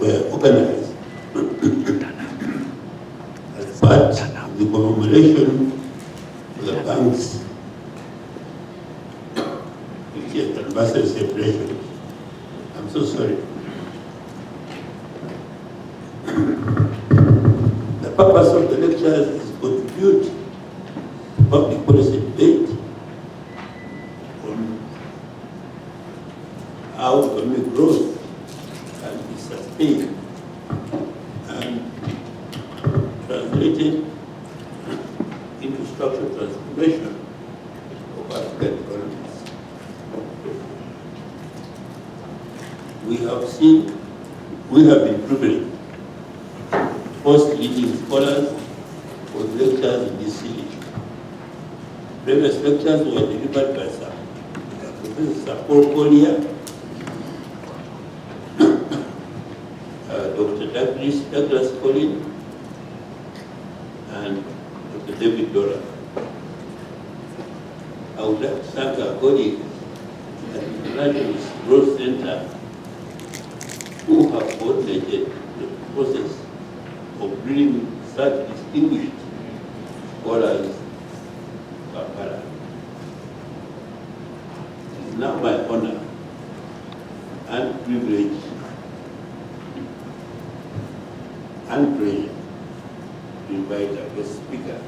were organized as part of the commemoration of the bank's 50th anniversary celebration. I'm so sorry. The purpose of the lectures is to contribute to public policy debate on how economic growth can be sustained and translated into structural transformation of African economies. We have been privileged to host leading scholars for lectures in this series. Previous lectures were delivered by Professor Sapor Kolia, Dr. Douglas Collins, and Dr. David Dora. I would like to thank our colleagues at the International Growth Center who have coordinated the process of bringing such distinguished scholars to Kampala. It is now my honor and privilege and pleasure to invite our guest speaker,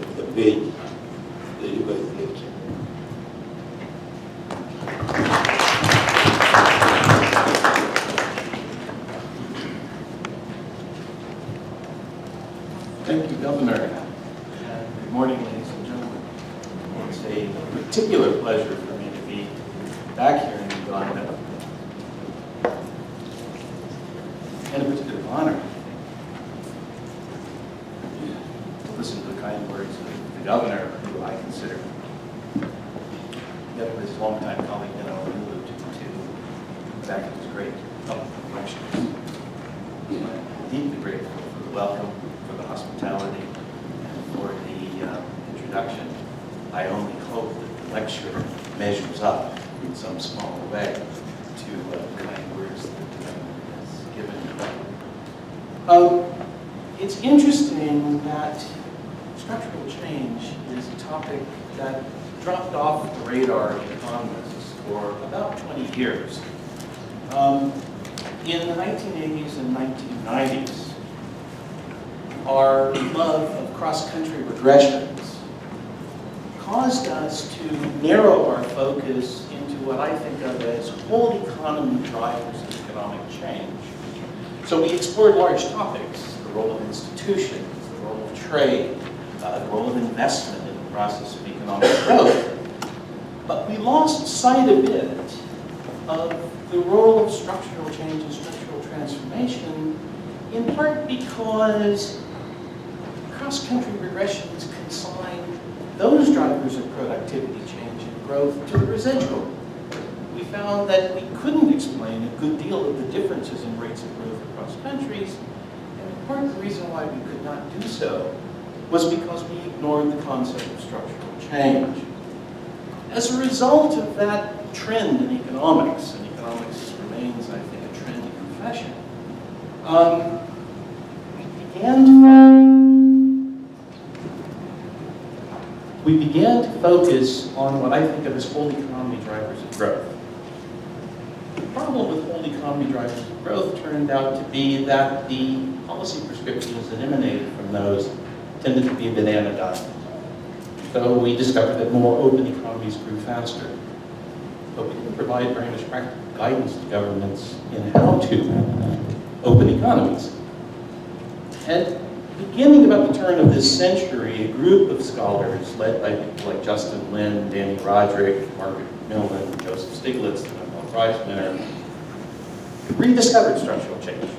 Dr. Page, to deliver his lecture. Thank you, Governor. And good morning, ladies and gentlemen. It's a particular pleasure for me to be back here in Uganda, and a particular honor to listen to the kind words of the Governor, who I consider, together with his longtime colleague, alluded to back in his great public lectures. I'm deeply grateful for the welcome, for the hospitality, and for the introduction. I only hope that the lecture measures up in some small way to the kind words that the Governor has given. It's interesting that structural change is a topic that dropped off the radar of economists for about 20 years. In the 1980s and 1990s, our love of cross-country regressions caused us to narrow our focus into what I think of as whole economy drivers of economic change. So we explored large topics: the role of institutions, the role of trade, the role of investment in the process of economic growth. But we lost sight a bit of the role of structural change and structural transformation, in part because cross-country regressions consign those drivers of productivity change and growth to the residual. We found that we couldn't explain a good deal of the differences in rates of growth across countries, and part of the reason why we could not do so was because we ignored the concept of structural change. As a result of that trend in economics, and economics remains, I think, a trendy profession, we began to focus on what I think of as whole economy drivers of growth. The problem with whole economy drivers of growth turned out to be that the policy prescriptions that emanated from those tended to be a banana diet. So we discovered that more open economies grew faster. But we didn't provide very much practical guidance to governments in how to open economies. And beginning about the turn of this century, a group of scholars led by people like Justin Lin, Danny Roderick, Margaret Millen, Joseph Stiglitz, the Nobel Prize winner, rediscovered structural change.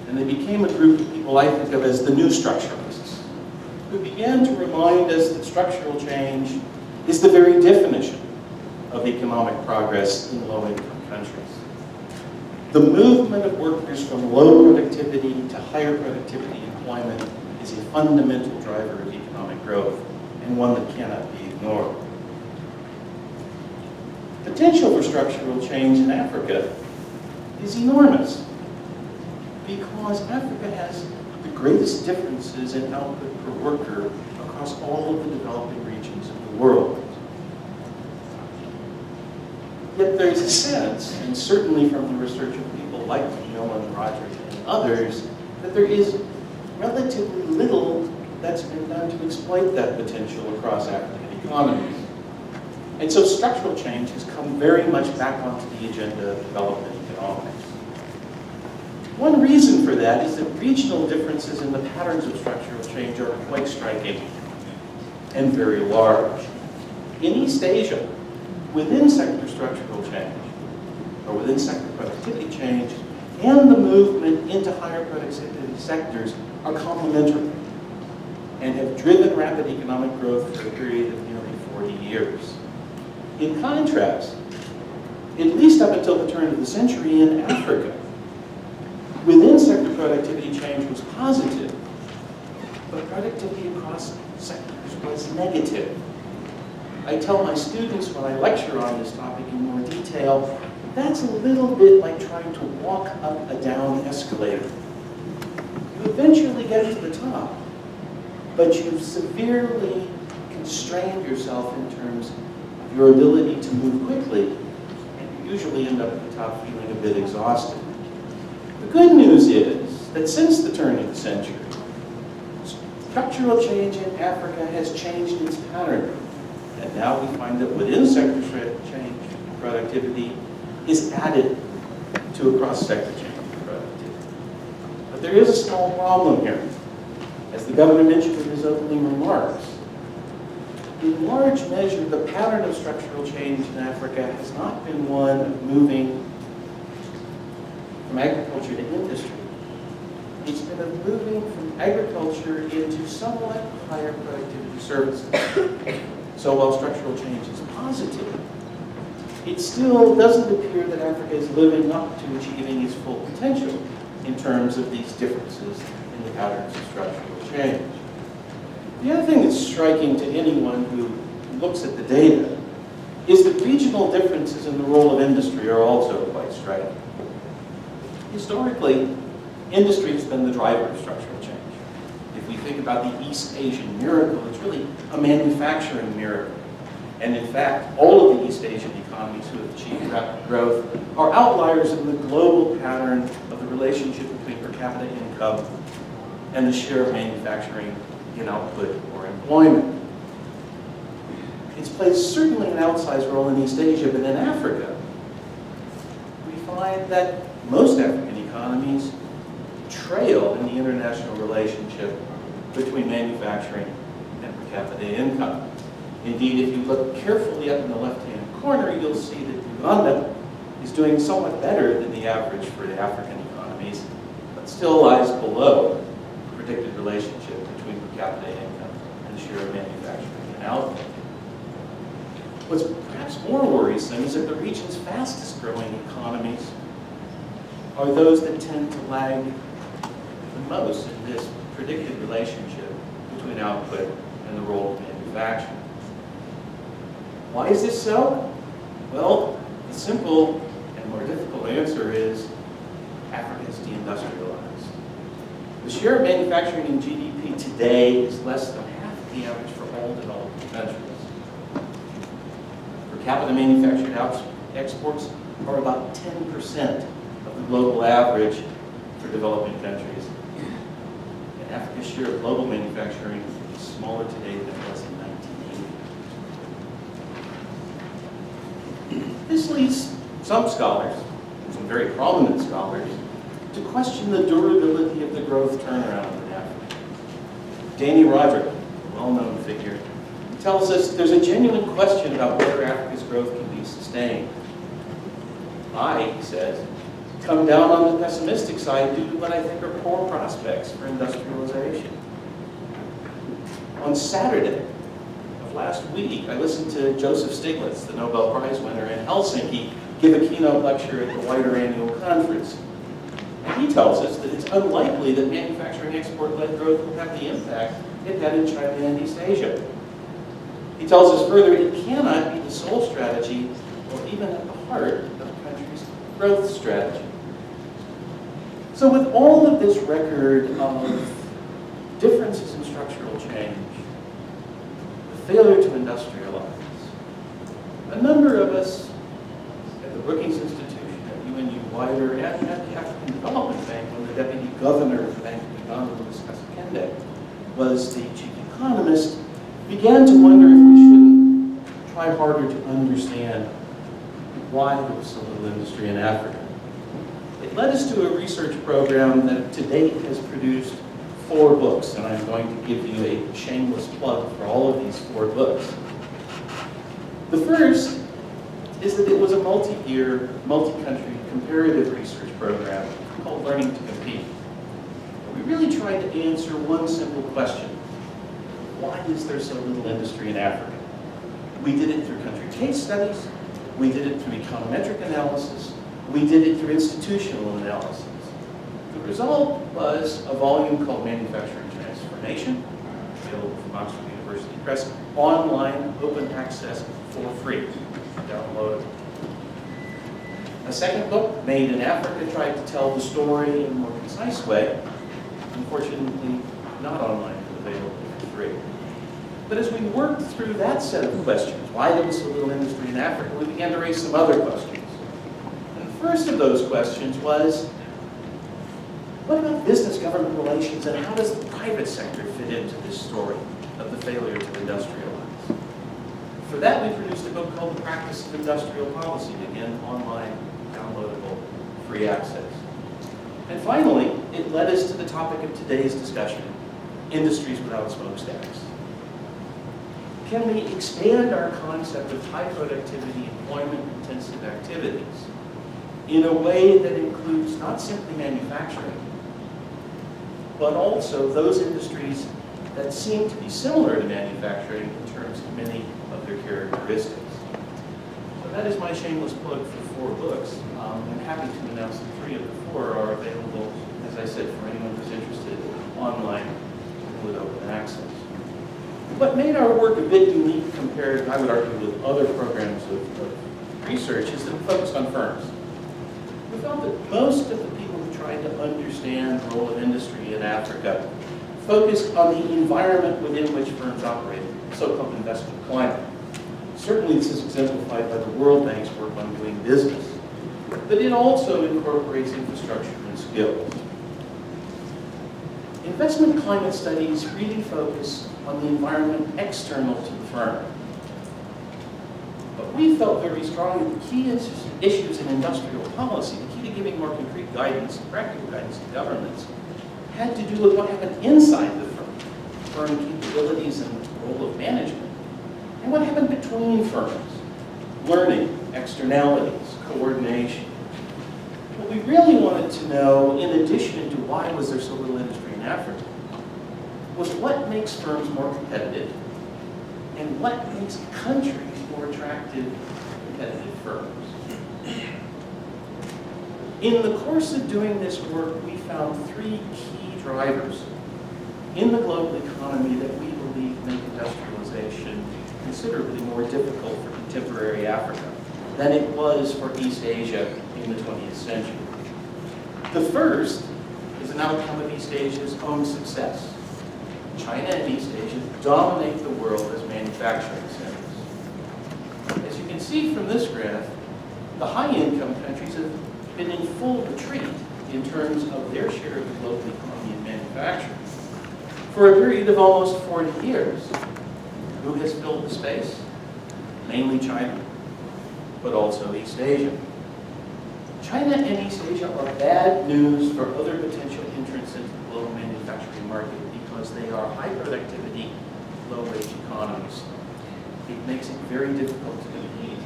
And they became a group of people I think of as the new structuralists, who began to remind us that structural change is the very definition of economic progress in low-income countries. The movement of workers from low productivity to higher productivity employment is a fundamental driver of economic growth, and one that cannot be ignored. Potential for structural change in Africa is enormous. because Africa has the greatest differences in output per worker across all of the developing regions of the world. Yet there's a sense, and certainly from the research of people like Nolan, Rogers, and others, that there is relatively little that's been done to exploit that potential across African economies. And so structural change has come very much back onto the agenda of development economics. One reason for that is that regional differences in the patterns of structural change are quite striking and very large. In East Asia, within sector structural change, or within sector productivity change, and the movement into higher productivity sectors are complementary and have driven rapid economic growth for a period of nearly 40 years. In contrast, at least up until the turn of the century in Africa, within sector productivity change was positive, but productivity across sectors was negative. I tell my students when I lecture on this topic in more detail, that's a little bit like trying to walk up a down escalator. You eventually get to the top, but you've severely constrained yourself in terms of your ability to move quickly, and you usually end up at the top feeling a bit exhausted. The good news is that since the turn of the century, structural change in Africa has changed its pattern. And now we find that within sector change, productivity is added to across-sector change in productivity. But there is a small problem here. As the governor mentioned in his opening remarks, in large measure, the pattern of structural change in Africa has not been one of moving from agriculture to industry. It's been of moving from agriculture into somewhat higher productivity services. So while structural change is positive, it still doesn't appear that Africa is living up to achieving its full potential in terms of these differences in the patterns of structural change. The other thing that's striking to anyone who looks at the data is that regional differences in the role of industry are also quite striking. Historically, industry has been the driver of structural change. If we think about the East Asian miracle, it's really a manufacturing miracle. And in fact, all of the East Asian economies who have achieved rapid growth are outliers in the global pattern of the relationship between per capita income and the share of manufacturing in output or employment. It's played certainly an outsized role in East Asia, but in Africa, we find that most African economies trail in the international relationship between manufacturing and per capita income. Indeed, if you look carefully up in the left-hand corner, you'll see that Uganda is doing somewhat better than the average for the African economies, but still lies below the predicted relationship between per capita income and the share of manufacturing and output. What's perhaps more worrisome is that the region's fastest growing economies are those that tend to lag the most in this predicted relationship between output and the role of manufacturing. Why is this so? Well, the simple and more difficult answer is Africa is deindustrialized. The share of manufacturing in GDP today is less than half the average for all developing countries. Per capita manufactured exports are about 10% of the global average for developing countries. And Africa's share of global manufacturing is smaller today than it was in 1980. This leads some scholars, some very prominent scholars, to question the durability of the growth turnaround in Africa. Danny Roderick, a well-known figure, tells us there's a genuine question about whether Africa's growth can be sustained. I, he says, come down on the pessimistic side due to what I think are poor prospects for industrialization. On Saturday of last week, I listened to Joseph Stiglitz, the Nobel Prize winner in Helsinki, give a keynote lecture at the wider annual conference. And he tells us that it's unlikely that manufacturing export-led growth will have the impact it had in China and East Asia. He tells us further, it cannot be the sole strategy or even at the heart of the country's growth strategy. So with all of this record of differences in structural change, the failure to industrialize, a number of us at the Brookings Institution, at UNU Wider, and at the African Development Bank, when the Deputy Governor of the Bank of Uganda, Louis Kasekende, was the chief economist, began to wonder if we shouldn't try harder to understand why there was so little industry in Africa. It led us to a research program that to date has produced 4 books, and I'm going to give you a shameless plug for all of these 4 books. The first is that it was a multi-year, multi-country comparative research program called Learning to Compete. We really tried to answer one simple question: why is there so little industry in Africa? We did it through country case studies, we did it through econometric analysis, we did it through institutional analysis. The result was a volume called Manufacturing Transformation, available from Oxford University Press, online, open access, for free, downloadable. A second book, Made in Africa, tried to tell the story in a more concise way. Unfortunately, not online, but available for free. But as we worked through that set of questions, why there was so little industry in Africa, we began to raise some other questions. And the first of those questions was, what about business-government relations, and how does the private sector fit into this story of the failure to industrialize? For that, we produced a book called The Practice of Industrial Policy, again, online, downloadable, free access. And finally, it led us to the topic of today's discussion, industries without smokestacks. Can we expand our concept of high productivity, employment-intensive activities in a way that includes not simply manufacturing, but also those industries that seem to be similar to manufacturing in terms of many of their characteristics? So that is my shameless plug for 4 books. I'm happy to announce that 3 of the 4 are available, as I said, for anyone who's interested, online with open access. What made our work a bit unique compared, I would argue, with other programs of research is that we focused on firms. We felt that most of the people who tried to understand the role of industry in Africa focused on the environment within which firms operate, the so-called investment climate. Certainly this is exemplified by the World Bank's work on doing business, but it also incorporates infrastructure and skills. Investment climate studies really focus on the environment external to the firm. But we felt very strongly the key issues in industrial policy, the key to giving more concrete guidance, practical guidance to governments, had to do with what happened inside the firm capabilities and role of management, and what happened between firms, learning, externalities, coordination. What we really wanted to know, in addition to why was there so little industry in Africa, was what makes firms more competitive and what makes countries more attractive, competitive firms. In the course of doing this work, we found 3 key drivers in the global economy that we believe make industrialization considerably more difficult for contemporary Africa than it was for East Asia in the 20th century. The first is an outcome of East Asia's own success. China and East Asia dominate the world as manufacturing centers. As you can see from this graph, the high-income countries have been in full retreat in terms of their share of the global economy in manufacturing for a period of almost 40 years. Who has filled the space? Mainly China, but also East Asia. China and East Asia are bad news for other potential entrants into the global manufacturing market because they are high productivity, low wage economies. It makes it very difficult to compete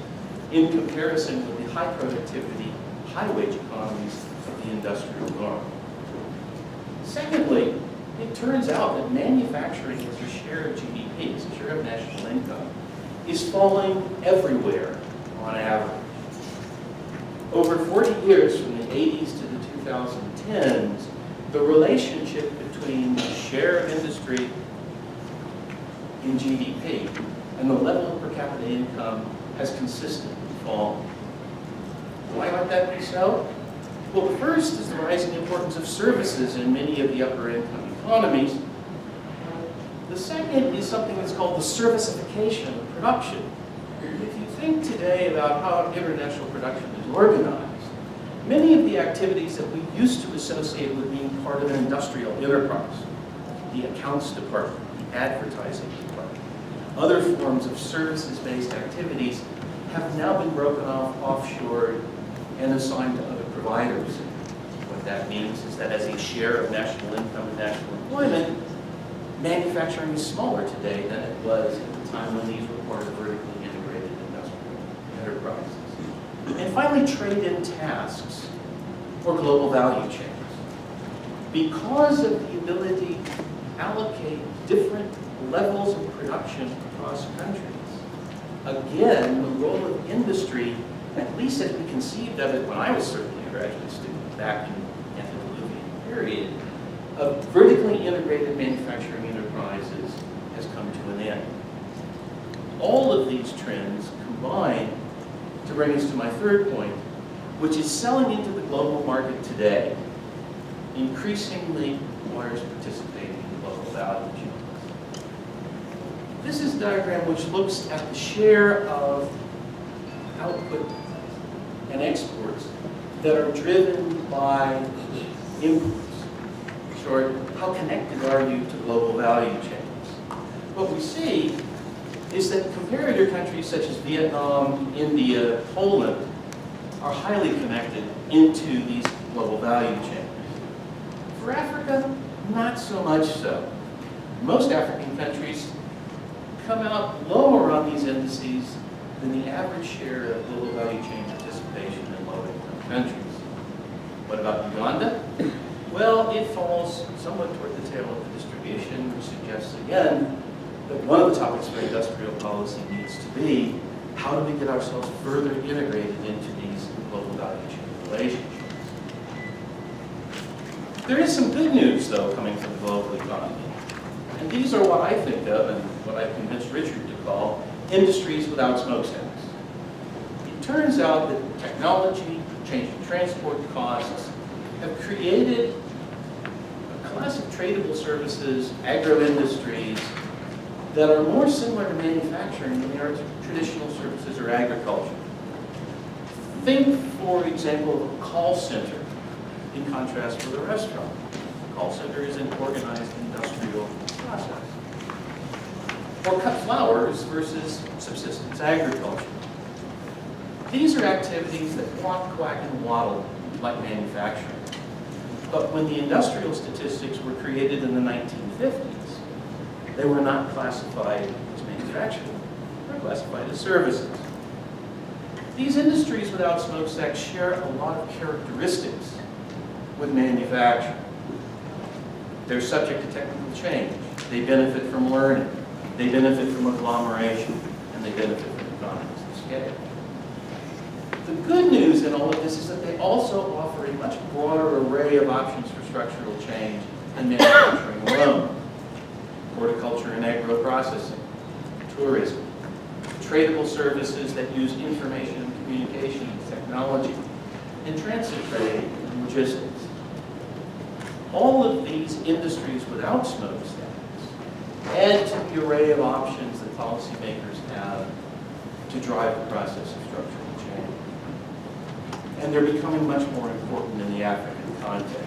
in comparison with the high productivity, high wage economies of the industrial north. Secondly, it turns out that manufacturing as a share of GDP, as a share of national income, is falling everywhere on average. Over 40 years, from the 80s to the 2010s, the relationship between the share of industry in GDP and the level of per capita income has consistently fallen. Why might that be so? Well, the first is the rising importance of services in many of the upper income economies. The second is something that's called the servicification of production. If you think today about how international production is organized, many of the activities that we used to associate with being part of an industrial enterprise, the accounts department, the advertising department, other forms of services-based activities have now been broken off, offshored, and assigned to other providers. What that means is that as a share of national income and national employment, manufacturing is smaller today than it was at the time when these were part of vertically integrated industrial enterprises. And finally, trade in tasks or global value chains. Because of the ability to allocate different levels of production across countries, again, the role of industry, at least as we conceived of it when I was certainly a graduate student back in the antediluvian period, of vertically integrated manufacturing enterprises has come to an end. All of these trends combine to bring us to my third point, which is selling into the global market today increasingly requires participating in global value chains. This is a diagram which looks at the share of output and exports that are driven by imports. Short, how connected are you to global value chains? What we see is that comparator countries such as Vietnam, India, Poland are highly connected into these global value chains. For Africa, not so much so. Most African countries come out lower on these indices than the average share of global value chain participation in low-income countries. What about Uganda? Well, it falls somewhat toward the tail of the distribution, which suggests again that one of the topics for industrial policy needs to be, how do we get ourselves further integrated into these global value chain relationships? There is some good news, though, coming from the global economy. And these are what I think of, and what I've convinced Richard to call, industries without smokestacks. It turns out that technology, changing transport costs, have created a class of tradable services, agro-industries, that are more similar to manufacturing than they are to traditional services or agriculture. Think, for example, of a call center in contrast with a restaurant. A call center is an organized industrial process. Or cut flowers versus subsistence agriculture. These are activities that walk, quack, and waddle like manufacturing. But when the industrial statistics were created in the 1950s, they were not classified as manufacturing. They were classified as services. These industries without smokestacks share a lot of characteristics with manufacturing. They're subject to technical change. They benefit from learning. They benefit from agglomeration. And they benefit from economies of scale. The good news in all of this is that they also offer a much broader array of options for structural change than manufacturing alone. Horticulture and agro-processing, tourism, tradable services that use information and communication technology, and transit trade and logistics. All of these industries without smokestacks add to the array of options that policymakers have to drive the process of structural change. And they're becoming much more important in the African context.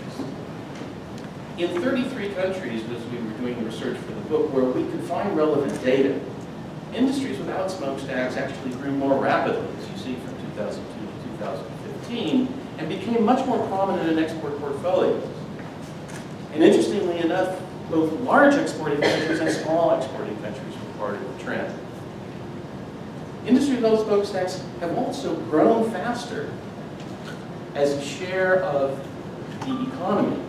In 33 countries, as we were doing research for the book, where we could find relevant data, industries without smokestacks actually grew more rapidly, as you see from 2002 to 2015, and became much more prominent in export portfolios. And interestingly enough, both large exporting countries and small exporting countries were part of the trend. Industry without smokestacks have also grown faster as a share of the economy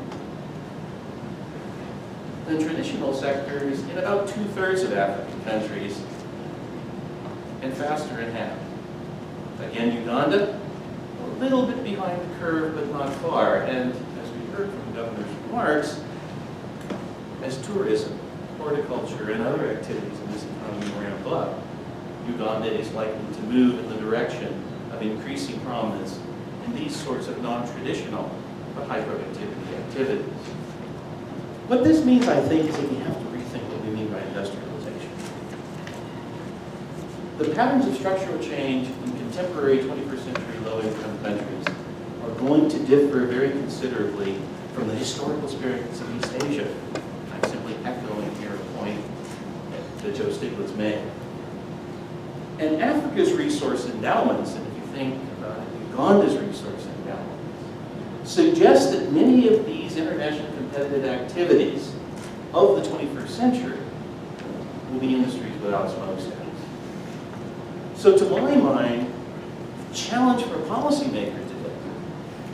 than traditional sectors in about 2/3 of African countries, and faster in half. Again, Uganda, a little bit behind the curve, but not far. And as we heard from the governor's remarks, as tourism, horticulture, and other activities in this economy ramp up, Uganda is likely to move in the direction of increasing prominence in in these sorts of non-traditional but high productivity activities. What this means, I think, is that we have to rethink what we mean by industrialization. The patterns of structural change in contemporary 21st century low-income countries are going to differ very considerably from the historical experience of East Asia. I'm simply echoing here a point that Joe Stiglitz made. And Africa's resource endowments, and if you think about Uganda's resource endowments, suggest that many of these international competitive activities of the 21st century will be industries without smokestacks. So to my mind, the challenge for a policymaker today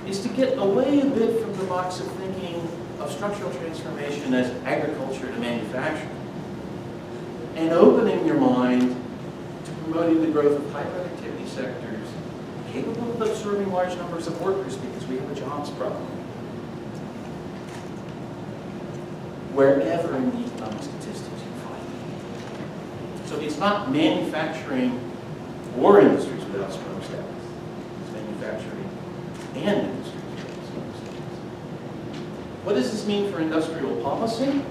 is to get away a bit from the box of thinking of structural transformation as agriculture to manufacturing, and opening your mind to promoting the growth of high productivity sectors capable of absorbing large numbers of workers because we have a jobs problem. Wherever in the economic statistics you find it. So it's not manufacturing or industries without smokestacks. It's manufacturing and industries without smokestacks. What does this mean for industrial policy?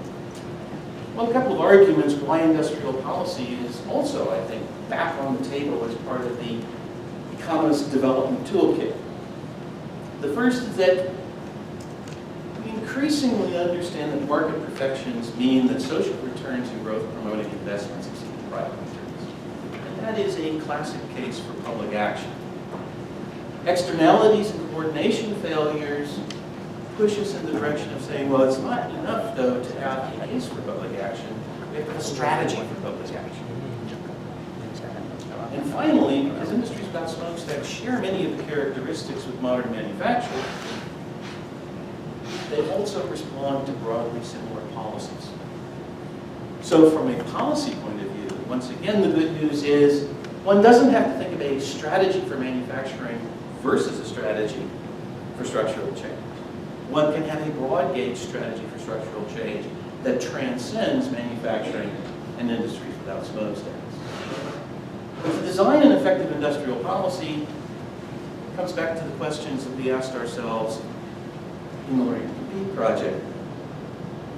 Well, a couple of arguments why industrial policy is also, I think, back on the table as part of the economist development toolkit. The first is that we increasingly understand that market perfections mean that social returns and growth promoting investments exceed private returns. And that is a classic case for public action. Externalities and coordination failures push us in the direction of saying, well, it's not enough, though, to have a case for public action. We have to have a strategy for public action. And finally, because industries without smokestacks share many of the characteristics with modern manufacturing, they also respond to broadly similar policies. So from a policy point of view, once again, the good news is one doesn't have to think of a strategy for manufacturing versus a strategy for structural change. One can have a broad gauge strategy for structural change that transcends manufacturing and industries without smokestacks. But to design an effective industrial policy comes back to the questions that we asked ourselves in the Learning to Compete project.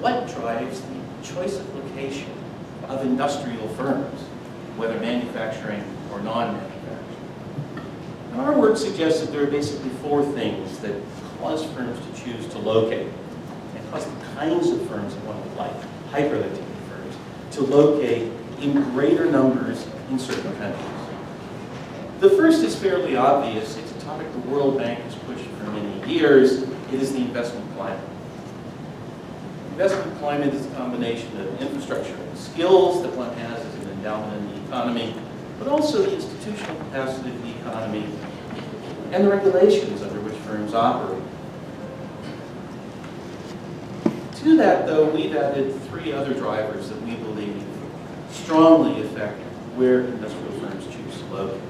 What drives the choice of location of industrial firms, whether manufacturing or non-manufacturing? And our work suggests that there are basically four things that cause firms to choose to locate, and cause the kinds of firms that one would like, high-productivity firms, to locate in greater numbers in certain countries. The first is fairly obvious. It's a topic the World Bank has pushed for many years. It is the investment climate. Investment climate is a combination of infrastructure and skills that one has as an endowment in the economy, but also the institutional capacity of the economy and the regulations under which firms operate. To that, though, we've added three other drivers that we believe strongly affect where industrial firms choose to locate.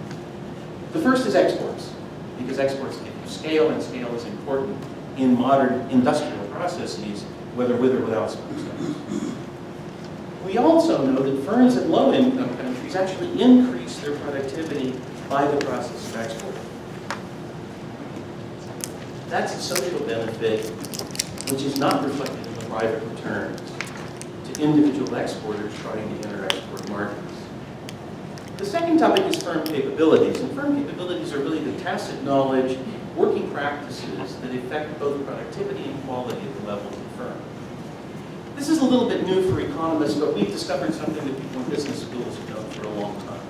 The first is exports, because exports give you scale, and scale is important in modern industrial processes, whether with or without smokestacks. We also know that firms in low-income countries actually increase their productivity by the process of exporting. That's a social benefit which is not reflected in the private returns to individual exporters trying to enter export markets. The second topic is firm capabilities, and firm capabilities are really the tacit knowledge, working practices that affect both productivity and quality at the level of the firm. This is a little bit new for economists, but we've discovered something that people in business schools have known for a long time.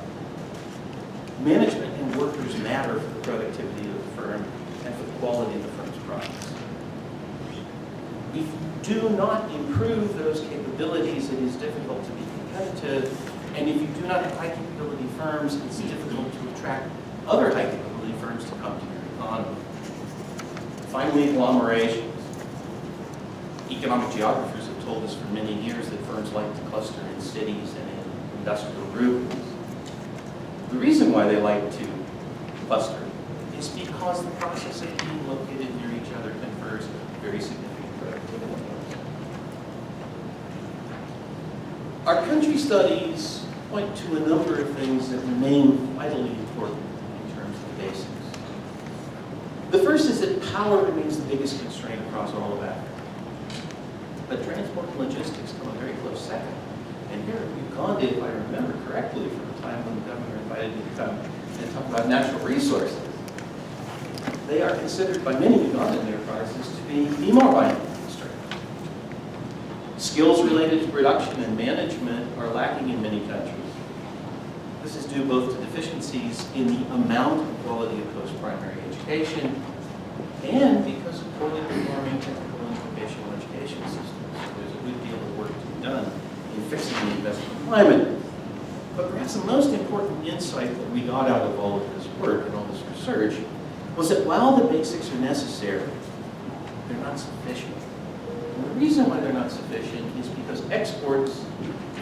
Management and workers matter for the productivity of the firm and for the quality of the firm's products. If you do not improve those capabilities, it is difficult to be competitive. And if you do not have high capability firms, it's difficult to attract other high capability firms to come to your economy. Finally, agglomerations. Economic geographers have told us for many years that firms like to cluster in cities and in industrial groupings. The reason why they like to cluster is because the process of being located near each other confers very significant productivity. Our country studies point to a number of things that remain vitally important in terms of the basics. The first is that power remains the biggest constraint across all of Africa. But transport and logistics come a very close second. And here in Uganda, if I remember correctly, from the time when the governor invited me to come and talk about natural resources, they are considered by many Ugandan enterprises to be the more binding constraint. Skills related to production and management are lacking in many countries. This is due both to deficiencies in the amount and quality of post-primary education and because of poorly performing technical and vocational education systems. So there's a good deal of work to be done in fixing the investment climate. But perhaps the most important insight that we got out of all of this work and all this research was that while the basics are necessary, they're not sufficient. And the reason why they're not sufficient is because exports,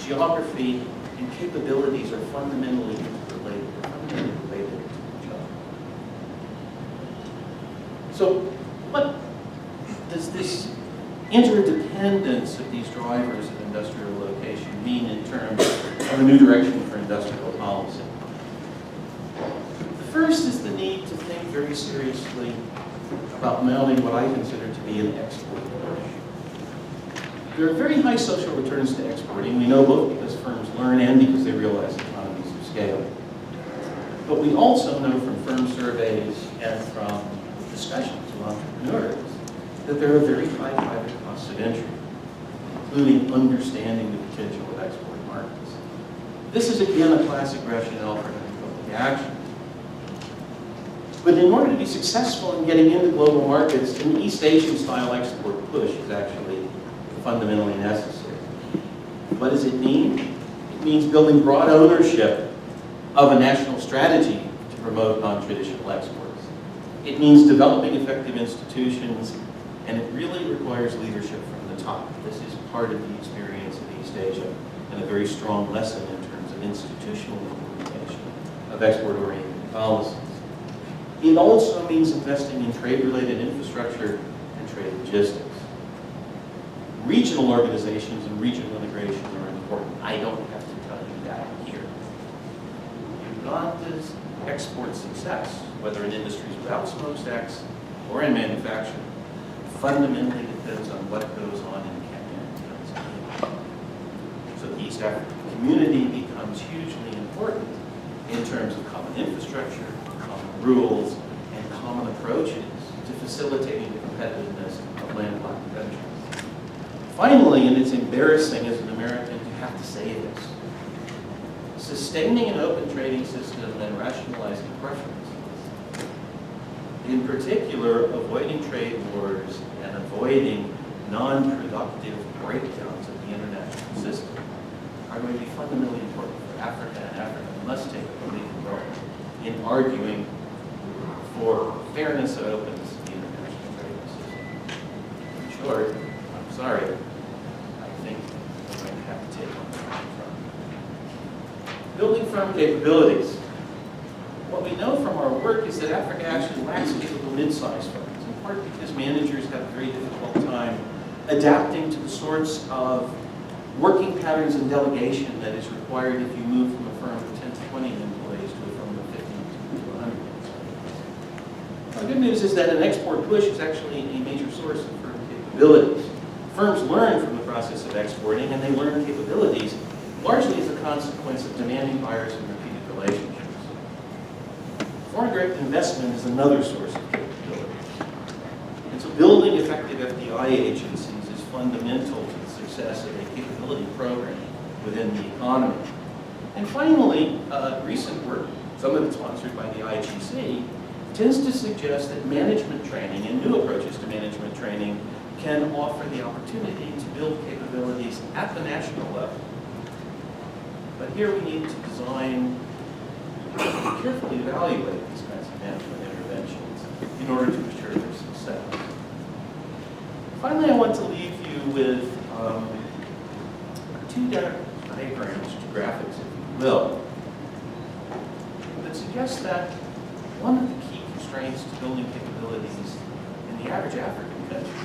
geography, and capabilities are fundamentally interrelated. They're fundamentally related to each other. So what does this interdependence of these drivers of industrial location mean in terms of a new direction for industrial policy? The first is the need to think very seriously about mounting what I consider to be an export push. There are very high social returns to exporting. We know both because firms learn and because they realize economies of scale. But we also know from firm surveys and from discussions with entrepreneurs that there are very high private costs of entry, including understanding the potential of export markets. This is again a classic rationale for public action. But in order to be successful in getting into global markets, an East Asian style export push is actually fundamentally necessary. What does it mean? It means building broad ownership of a national strategy to promote non-traditional exports. It means developing effective institutions, and it really requires leadership from the top. This is part of the experience of East Asia and a very strong lesson in terms of institutional implementation of export-oriented policies. It also means investing in trade-related infrastructure and trade logistics. Regional organizations and regional integration are important. I don't have to tell you that here. Uganda's export success, whether in industries without smokestacks or in manufacturing, fundamentally depends on what goes on in Kenya and Tanzania. So the East African community becomes hugely important in terms of common infrastructure, common rules, and common approaches to facilitating the competitiveness of landlocked countries. Finally, and it's embarrassing as an American to have to say this, sustaining an open trading system and rationalizing preferences, in particular avoiding trade wars and avoiding non-productive breakdowns of the international system, are going to be fundamentally important for Africa, and Africa must take a leading role in arguing for fairness and openness of the international trading system. In short, I'm sorry, I think we're going to have to take on the building firm capabilities. What we know from our work is that Africa actually lacks capable mid-sized firms, in part because managers have a very difficult time adapting to the sorts of working patterns and delegation that is required if you move from a firm of 10 to 20 employees to a firm of 50 to 100 employees. The good news is that an export push is actually a major source of firm capabilities. Firms learn from the process of exporting, and they learn capabilities largely as a consequence of demanding buyers and repeated relationships. Foreign direct investment is another source of capability. And so building effective FDI agencies is fundamental to the success of a capability program within the economy. And finally, recent work, some of it sponsored by the IGC, tends to suggest that management training and new approaches to management training can offer the opportunity to build capabilities at the national level. But here we need to design and carefully evaluate these kinds of management interventions in order to ensure their success. Finally, I want to leave you with two diagrams, two graphics, if you will, that suggest that one of the key constraints to building capabilities in the average African country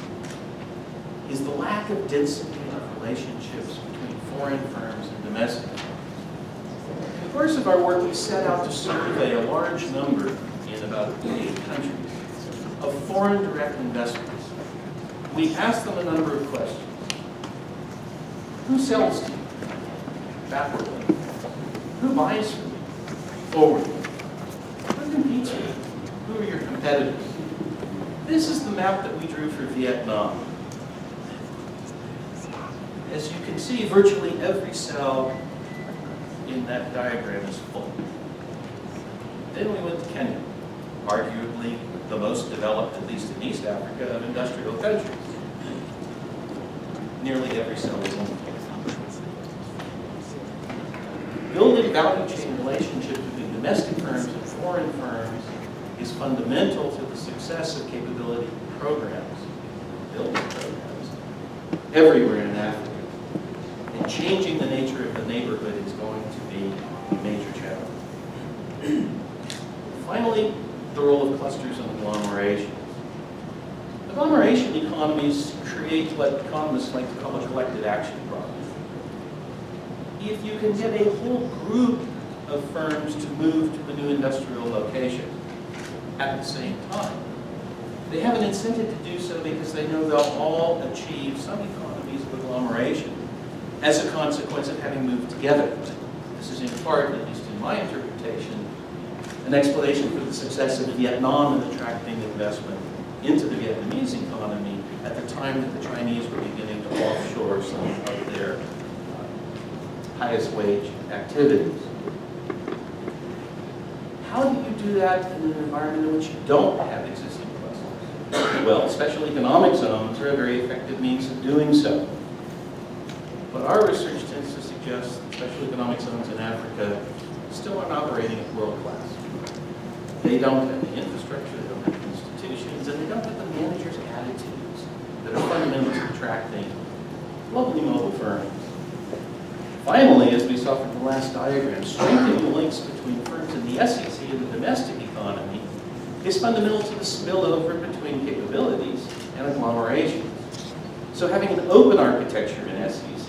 is the lack of density of relationships between foreign firms and domestic firms. In the course of our work, we set out to survey a large number in about 8 countries of foreign direct investments, we ask them a number of questions. Who sells to you? Backwardly. Who buys from you? Forwardly. Who competes with you? Who are your competitors? This is the map that we drew for Vietnam. As you can see, virtually every cell in that diagram is full. Then we went to Kenya, arguably the most developed, at least in East Africa, of industrial countries. Nearly every cell is in. Building value chain relationships between domestic firms and foreign firms is fundamental to the success of capability programs, building programs, everywhere in Africa. And changing the nature of the neighborhood is going to be a major challenge. Finally, the role of clusters and agglomerations. Agglomeration economies create what economists like to call a collective action problem. If you can get a whole group of firms to move to a new industrial location at the same time, they have an incentive to do so because they know they'll all achieve some economies of agglomeration as a consequence of having moved together. This is in part, at least in my interpretation, an explanation for the success of Vietnam in attracting investment into the Vietnamese economy at the time that the Chinese were beginning to offshore some of their highest wage activities. How do you do that in an environment in which you don't have existing clusters? Well, special economic zones are a very effective means of doing so. But our research tends to suggest that special economic zones in Africa still aren't operating at world class. They don't have the infrastructure, they don't have the institutions, and they don't have the managers' attitudes that are fundamental to attracting globally mobile firms. Finally, as we saw from the last diagram, strengthening the links between firms in the SEC and the domestic economy is fundamental to the spillover between capabilities and agglomerations. So having an open architecture in SECs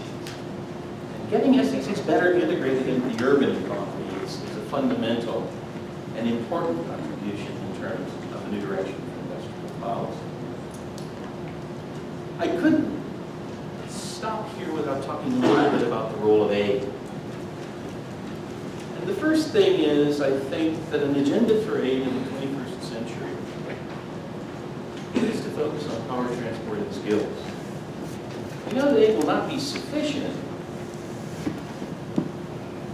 and getting SECs better integrated into the urban economy is a fundamental and important contribution in terms of a new direction for industrial policy. I couldn't stop here without talking a little bit about the role of aid. And the first thing is, I think that an agenda for aid in the 21st century is to focus on power, transport, and skills. We know that aid will not be sufficient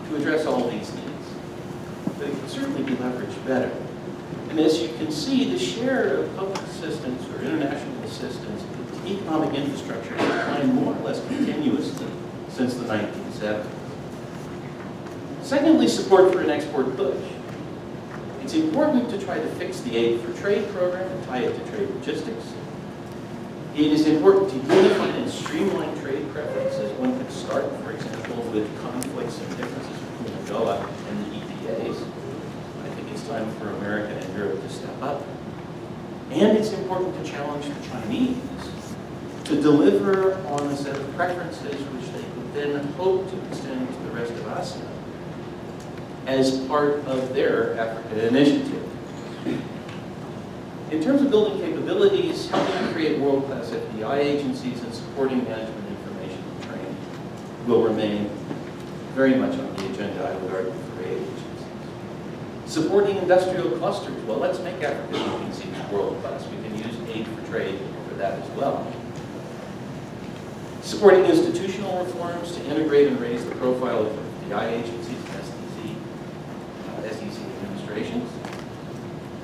to address all these needs, but it can certainly be leveraged better. And as you can see, the share of public assistance or international assistance to economic infrastructure has declined more or less continuously since the 1970s. Secondly, support for an export push. It's important to try to fix the aid for trade program and tie it to trade logistics. It is important to unify and streamline trade preferences. One could start, for example, with conflicts and differences between AGOA and the EPAs. I think it's time for America and Europe to step up. And it's important to challenge the Chinese to deliver on a set of preferences which they could then hope to extend to the rest of ASEAN as part of their Africa initiative. In terms of building capabilities, helping to create world-class FDI agencies and supporting management information and training will remain very much on the agenda, I would argue, for aid agencies. Supporting industrial clusters, well, let's make Africa agencies world-class. We can use aid for trade for that as well. Supporting institutional reforms to integrate and raise the profile of FDI agencies and SEC administrations.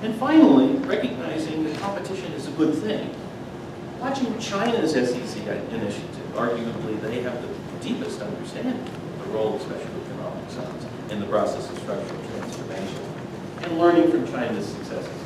And finally, recognizing that competition is a good thing. Watching China's SEC initiative, arguably they have the deepest understanding of the role of special economic zones in the process of structural transformation, and learning from China's successes